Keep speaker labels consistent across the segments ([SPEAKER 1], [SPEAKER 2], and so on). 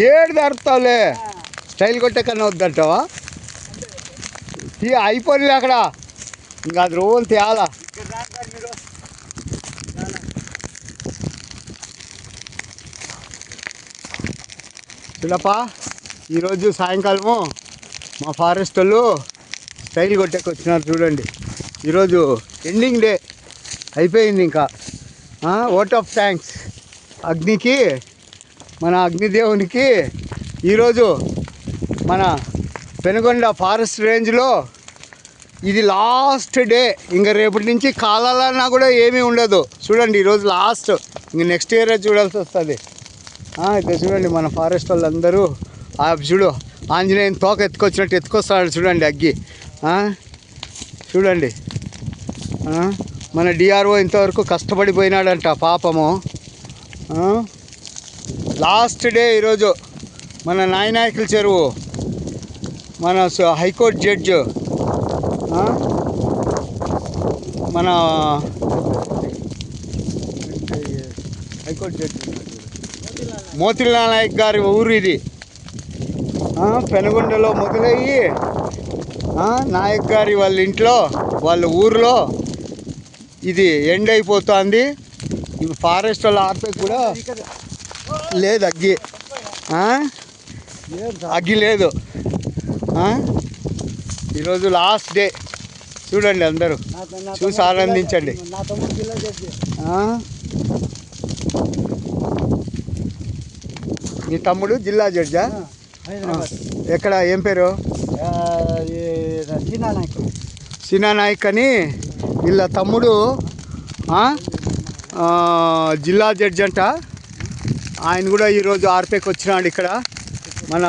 [SPEAKER 1] ఏడు దొరుకుతావులే, స్టైల్ కొట్టే కన్నా వద్దంటావా? అయిపోలే అక్కడ, ఇంకా అది రోజు తేలా. చూడప్పా, ఈరోజు సాయంకాలము మా ఫారెస్ట్ వాళ్ళు స్టైల్ కొట్టేకి వచ్చినారు చూడండి. ఈరోజు ఎండింగ్ డే అయిపోయింది. ఇంకా ఓట్ ఆఫ్ థ్యాంక్స్ అగ్నికి, మన అగ్నిదేవునికి. ఈరోజు మన పెనుగొండ ఫారెస్ట్ రేంజ్లో ఇది లాస్ట్ డే. ఇంకా రేపటి నుంచి కాలాలన్నా కూడా ఏమీ ఉండదు. చూడండి, ఈరోజు లాస్ట్. ఇంక నెక్స్ట్ ఇయర్ చూడాల్సి వస్తుంది. ఇక్కడ చూడండి, మన ఫారెస్ట్ వాళ్ళందరూ చూడు, ఆంజనేయుని తోక ఎత్తుకొచ్చినట్టు ఎత్తుకొస్తాడు చూడండి అగ్గి. చూడండి, మన డిఆర్ఓ ఇంతవరకు కష్టపడిపోయినాడంట పాపము. లాస్ట్ డే ఈరోజు మన నాయనాయకుల చెరువు, మన హైకోర్టు జడ్జి, మన హైకోర్టు జడ్జి మోతిలాల్ నాయక్ గారి ఊరు ఇది. పెనుగొండలో మొదలయ్యి నాయక్ గారి వాళ్ళ ఇంట్లో, వాళ్ళ ఊరిలో ఇది ఎండ్ అయిపోతుంది. ఇవి ఫారెస్ట్ వాళ్ళ ఆర్పే కూడా లేదు, అగ్గి అగ్గి లేదు. ఈరోజు లాస్ట్ డే. చూడండి, అందరూ చూసి ఆనందించండి. మీ తమ్ముడు జిల్లా జడ్జా? ఎక్కడ, ఏం పేరు? సీనా నాయక్ అని వీళ్ళ తమ్ముడు జిల్లా జడ్జి అంట. ఆయన కూడా ఈరోజు ఆర్పేకి వచ్చినాడు ఇక్కడ మన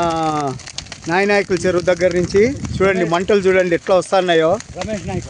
[SPEAKER 1] నాయనాయకుల చెరువు దగ్గర నుంచి. చూడండి, మంటలు చూడండి ఎట్లా వస్తున్నాయో. రమేష్ నాయక్